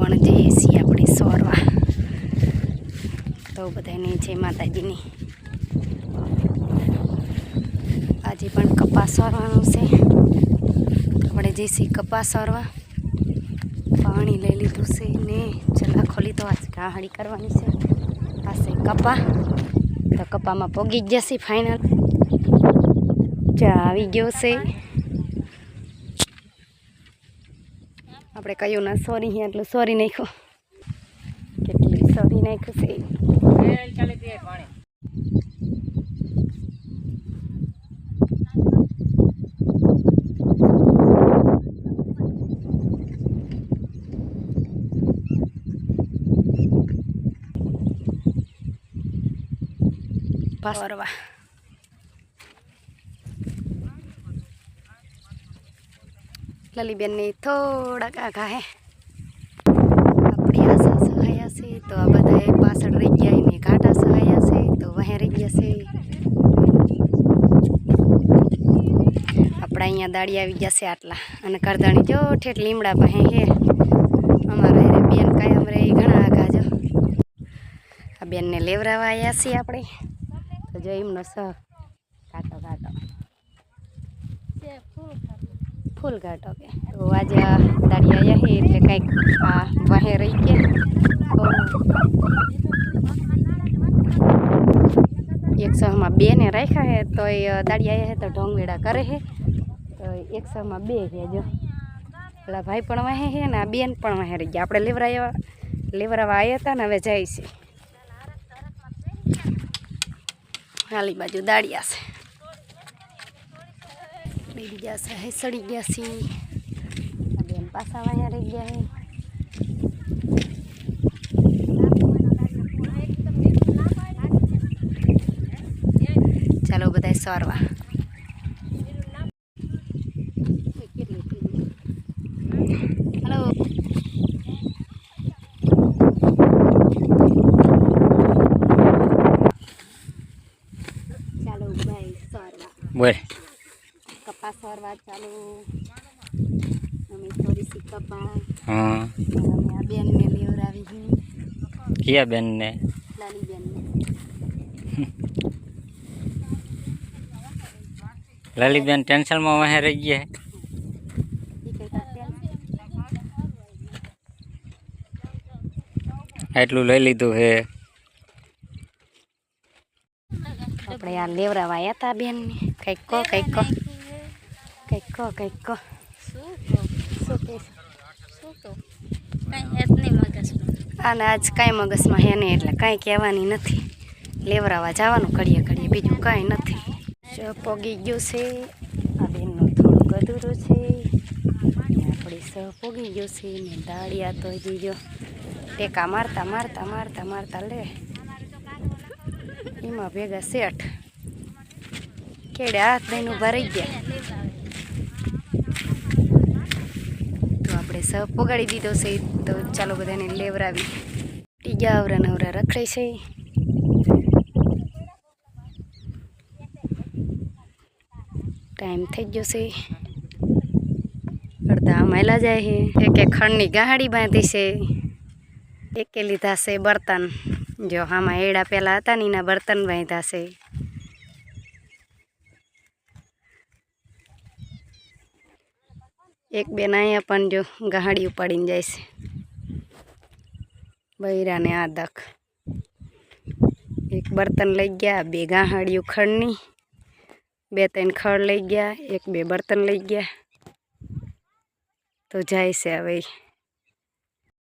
પણ જઈએ છીએ આપણે સોરવા. તો બધાને જય માતાજીની. આજે પણ કપાસ સોરવાનું છે. આપણે જઈશી કપાસ સોરવા. પાણી લઈ લીધું છે ને ચલા ખોલી તો આજ ગાહડી કરવાની છે. પાસે કપા તો કપામાં પોગી જ જશે ફાઇનલ. ચા આવી ગયો છે. આપણે કયું ના સોરી હે એટલું સોરી નાખ્યું. કેટલી સોરી નાખ્યું છે. સોરવા લલીબેન ની થોડાક આઘા હે. આપણી આશા સહાયા છે તો આ બધા પાછળ રહી ગયા ને ઘાટા સહાયા છે તો વહે રહી ગયા છે. આપણા અહીંયા દાડી આવી ગયા છે આટલા અને કરદાણી જો ઠેઠ લીમડા પાસે હે. અમારા હેરે બેન કાયમ રે ઘણા આઘા જો. આ બેનને લેવરાવા આવ્યા છીએ આપણે તો જો એમનો સહ ઘાટો ઘાટો ફૂલ ઘાટો કે તો આજે દાડી આવ્યા છે એટલે કંઈક આ વાહે રહી ગયા. એક સહમાં બે ને રાખ્યા હે તો એ દાડી આવ્યા છે તો ઢોંગવેડા કરે છે તો એક સહમાં બે છે જો. પેલા ભાઈ પણ વાહે છે ને આ બેન પણ વાહે રહી ગયા. આપણે લેવરાવા આવ્યા હતા ને હવે જાય છે. હાલી બાજુ દાડિયા છે. બીજા છે સડી ગયા છે. બેન પાછા વાયા રહી ગયા છે. ચાલો બધા સોરવા. હલો ચાલો ભાઈ સોરવા બોલ. કપાસ સોરવા ચાલુ. અમે થોડી સી કપા હા અમે આ બેનને લેવરાવી છે. કિયા બેન ને લાલી બેનને લલીબેન ટેન્શનમાં વહે રહી ગયા. એટલું લઈ લીધું હે. આપણે આ લેવરાવા આવ્યા હતા બેનને. કંઈક કહો કંઈક કહો કંઈક કહો કંઈક કહો. આને આજ કાંઈ મગજમાં હે નહીં એટલે કાંઈ કહેવાની નથી. લેવરાવા જવાનું ઘડીએ ઘડીએ બીજું કાંઈ નથી. પોગી ગયું છે. આ બેનનું થોડુંક અધૂરું છે. આપણી સહ પોગી ગયું છે ને દાળિયા તો હજી જો ટેકા મારતા મારતા મારતા મારતા લે એમાં ભેગા શેઠ કેડે હાથ દઈને ઊભા રહી ગયા. તો આપણે સહ પોગાડી દીધો છે તો ચાલો બધાને લેવરાવી. ત્રીજા અવરા નવરા રખડે છે. ટાઈમ થઈ ગયો છે. અડધા માયલા જાય છે. એકે ખંડની ગાહડી બાંધી છે. એકે લીધા છે બર્તન. જો આમાં એડા પહેલાં હતા ને એના બર્તન બાંધ્યા છે. એક બેન અહીંયા પણ જો ગાહડી ઉપાડીને જાય છે. બૈરાને આદક એક બર્તન લઈ ગયા. બે ગાહડીઓ ખડની. બે ત્રણ ખડ લઈ ગયા. એક બે બર્તન લઈ ગયા તો જાય છે હવે.